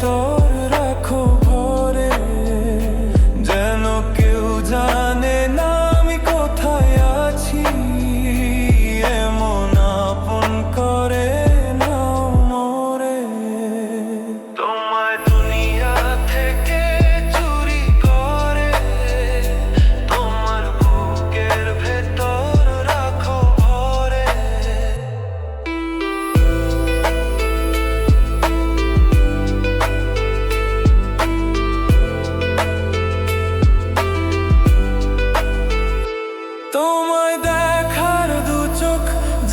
ভেতর রাখো ভরে, যেন কেউ জানে না আমি কোথায় আছি। এমন আপন করে নাও মোরে। তোমায় দুনিয়া থেকে চুরি করে তোমার বুকের ভেতর রাখো ভরে। তোমায় দেখার দু চোখ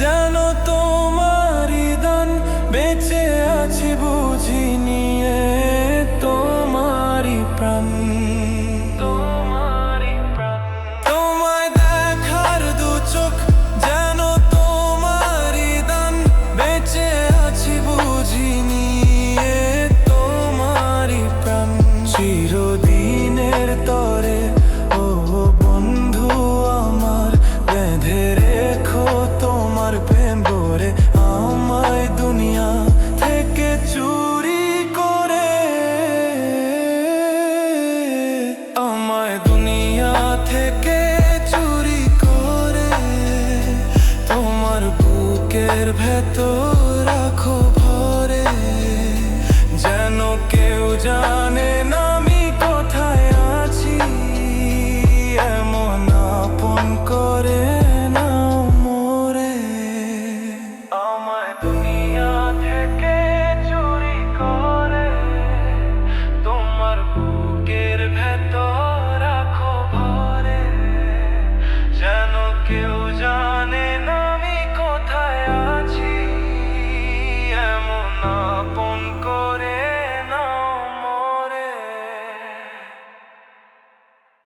যেন তোমারই দান, বেঁচে আছি বুঝি নিয়ে তোমারই প্রাণ। তোমায় দেখার দু চোখ যেন তোমারই দান, বেঁচে আছি বুঝি নিয়ে তোমারই প্রাণ। চিরদিনের তরে ও বন্ধু আমার, বেঁধে রেখো তোমার প্রেম ভরে আমায় দুনিয়া থেকে চুরি করে। আমায় দুনিয়া থেকে চুরি করে তোমার বুকের ভেতর রাখো ভরে, যেন কেউ জানে